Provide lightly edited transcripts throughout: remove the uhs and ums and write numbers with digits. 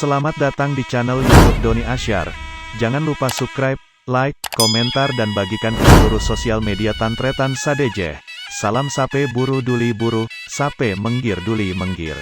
Selamat datang di channel YouTube Doni Asyar. Jangan lupa subscribe, like, komentar dan bagikan ke seluruh sosial media Tantretan Sadeje. Salam sape buru duli buru, sape menggir duli menggir.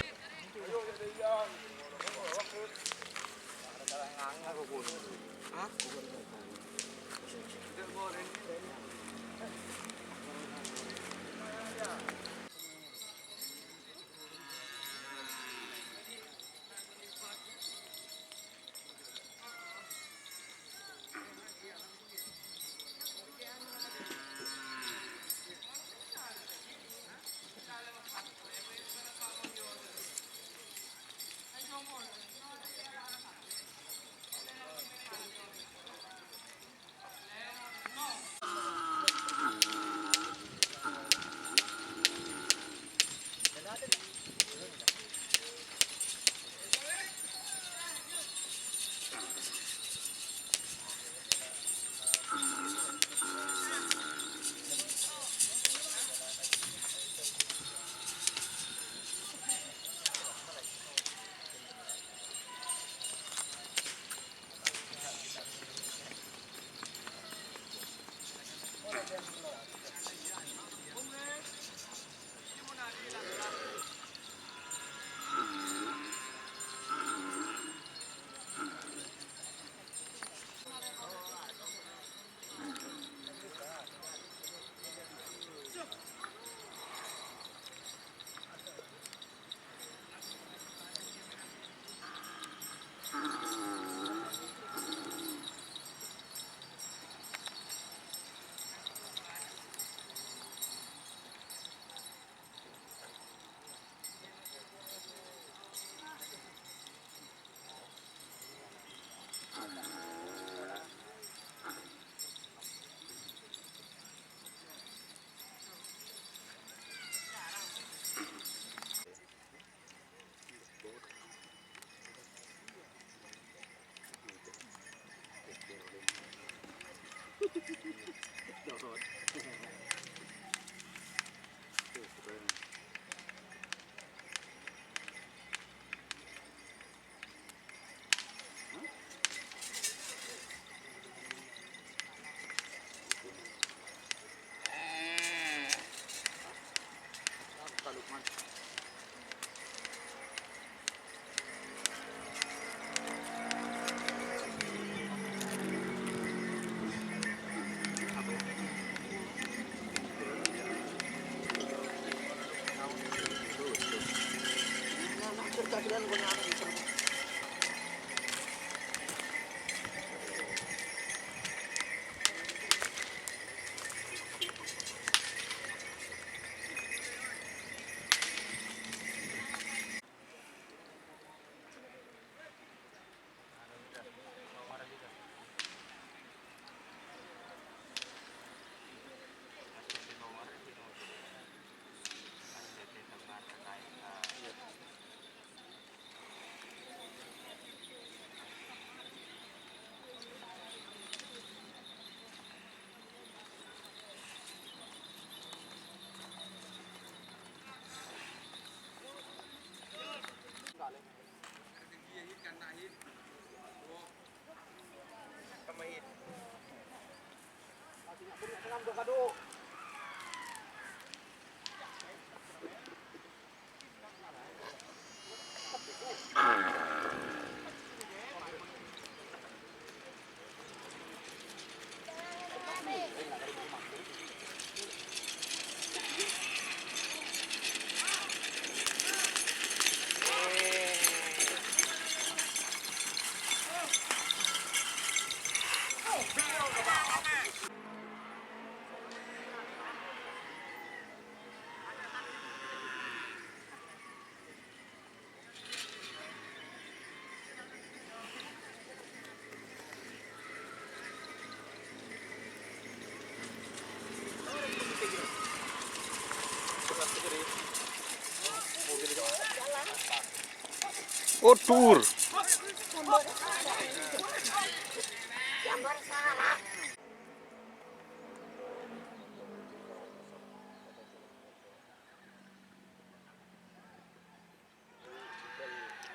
Oh, tur.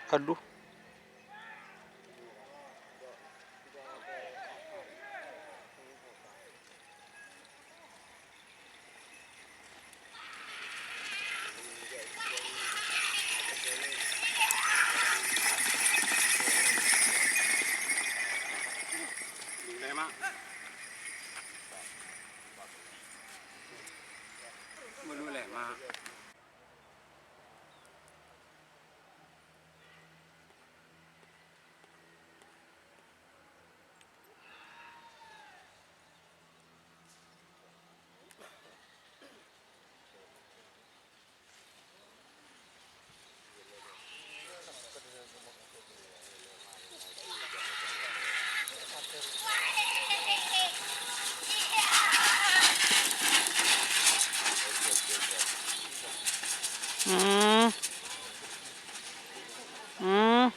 Aduh. boleh mak. Hmm. Hmm.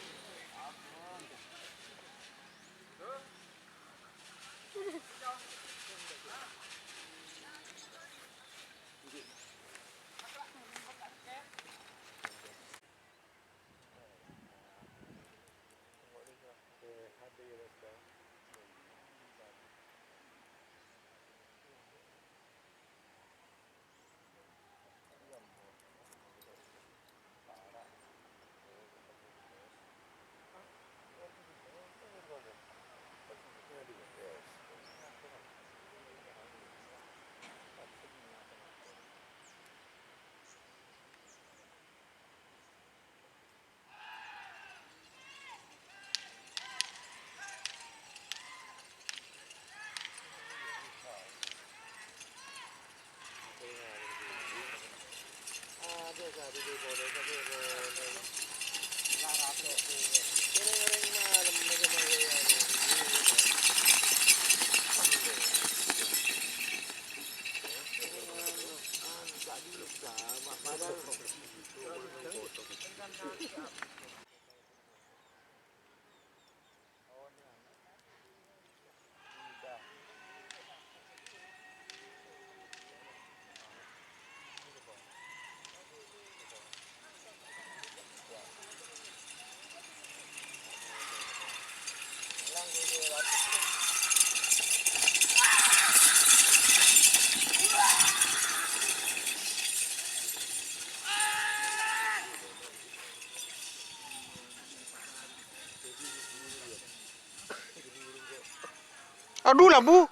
Aduh lah bu.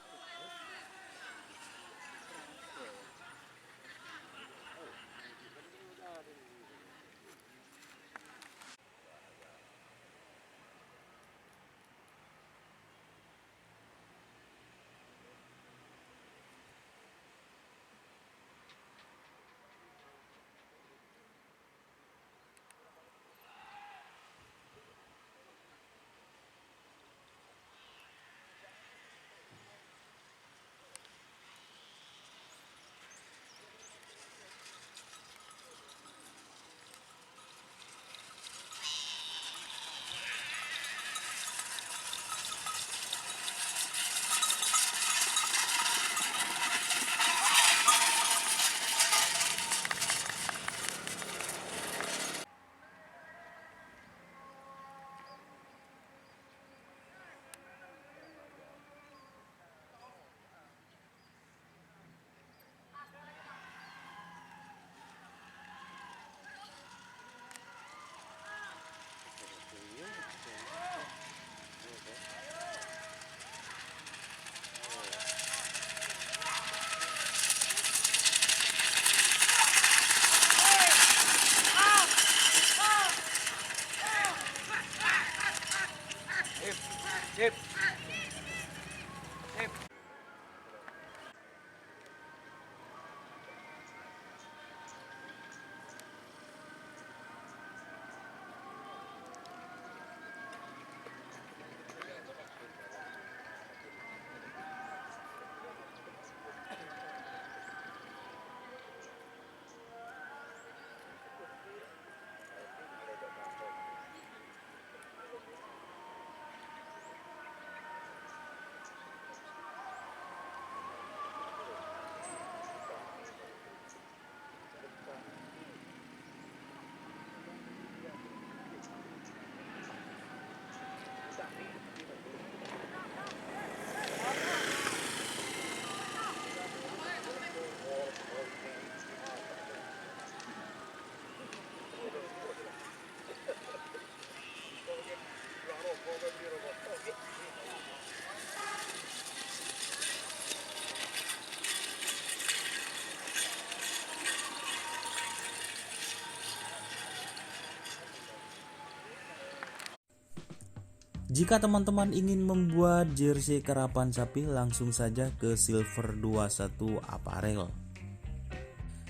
Jika teman-teman ingin membuat jersey karapan sapi, langsung saja ke Silver 21 Apparel.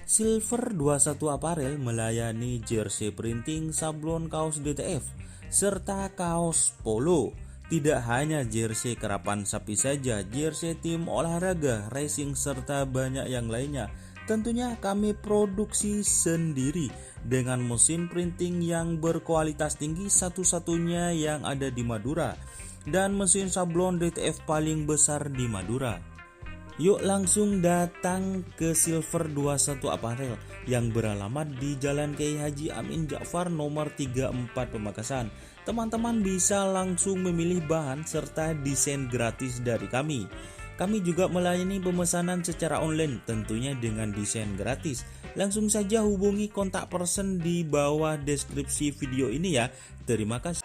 Silver 21 Apparel melayani jersey printing, sablon kaos DTF, serta kaos polo. Tidak hanya jersey karapan sapi saja, jersey tim olahraga, racing, serta banyak yang lainnya. Tentunya kami produksi sendiri dengan mesin printing yang berkualitas tinggi, satu-satunya yang ada di Madura, dan mesin sablon DTF paling besar di Madura. Yuk langsung datang ke Silver 21 Apparel yang beralamat di Jalan Kiai Haji Amin Ja'far nomor 34 Pamekasan. Teman-teman bisa langsung memilih bahan serta desain gratis dari kami. Kami juga melayani pemesanan secara online, tentunya dengan desain gratis. Langsung saja hubungi kontak person di bawah deskripsi video ini ya. Terima kasih.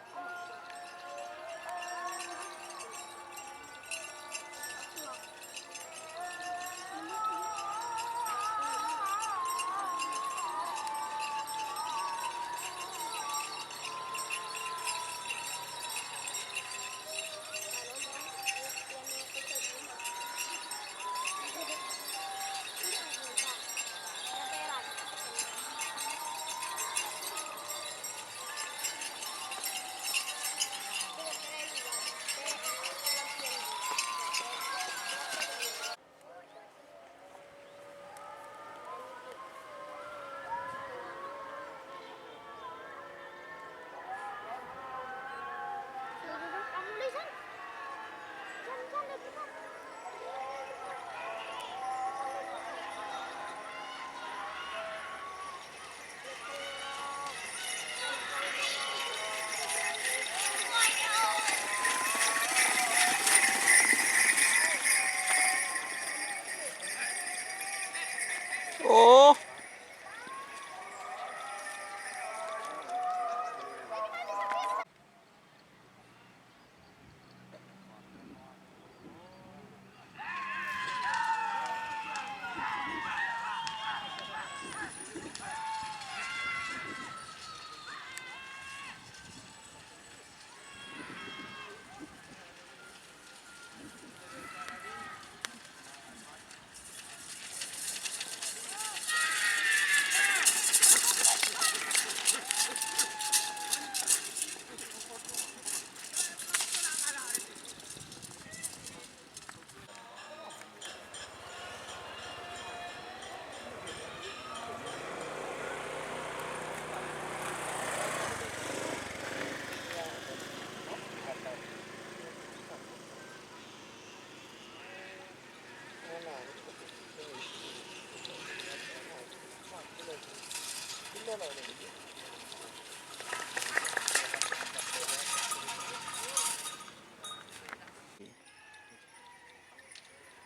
Oh.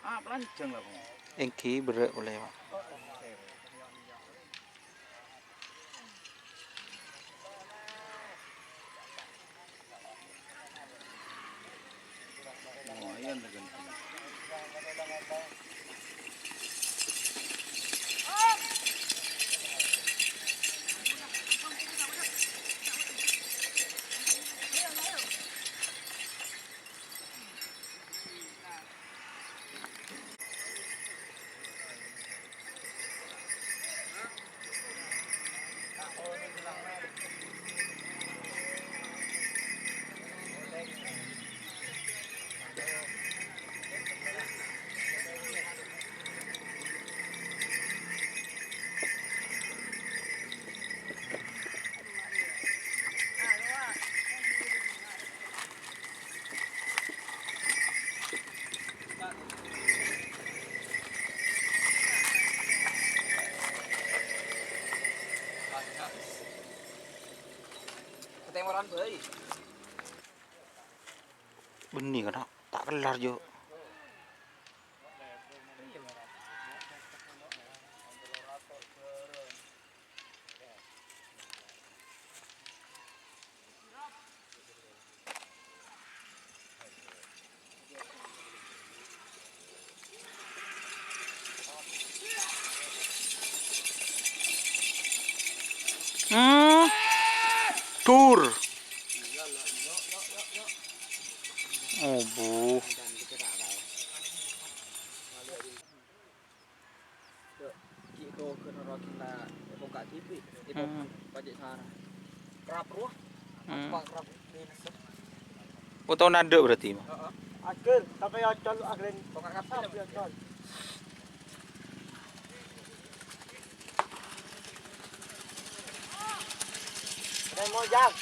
Ah, pelancong lah, Bang. Engki berat boleh, Pak. Lumayan lah ganti. Ketemoran bayi. Benih kan tak kelar jo. Tur. Tuh kena kita buka TV, Hmm. pajak sana. Kerap ruah, Hmm. kerap ini. Oh, tahun nado berarti, Mas. Akhir, tapi acol akhir buka kapal acol. Ada mojang.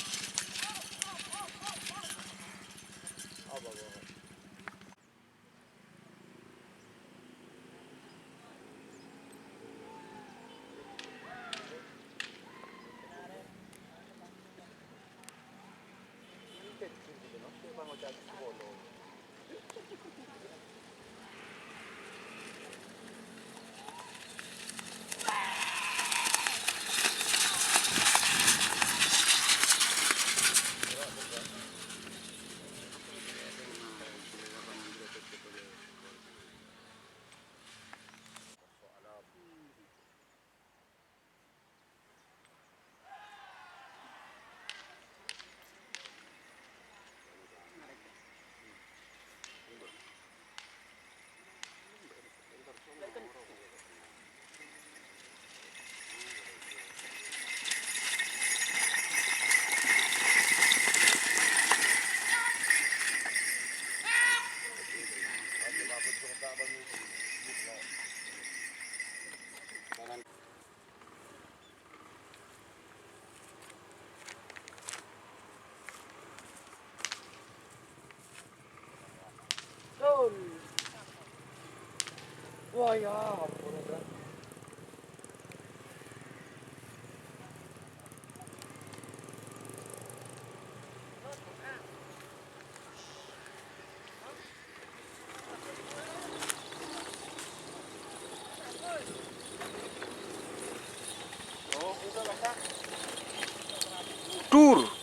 Oh, bagus. Wah ya, ampun udah. Dur.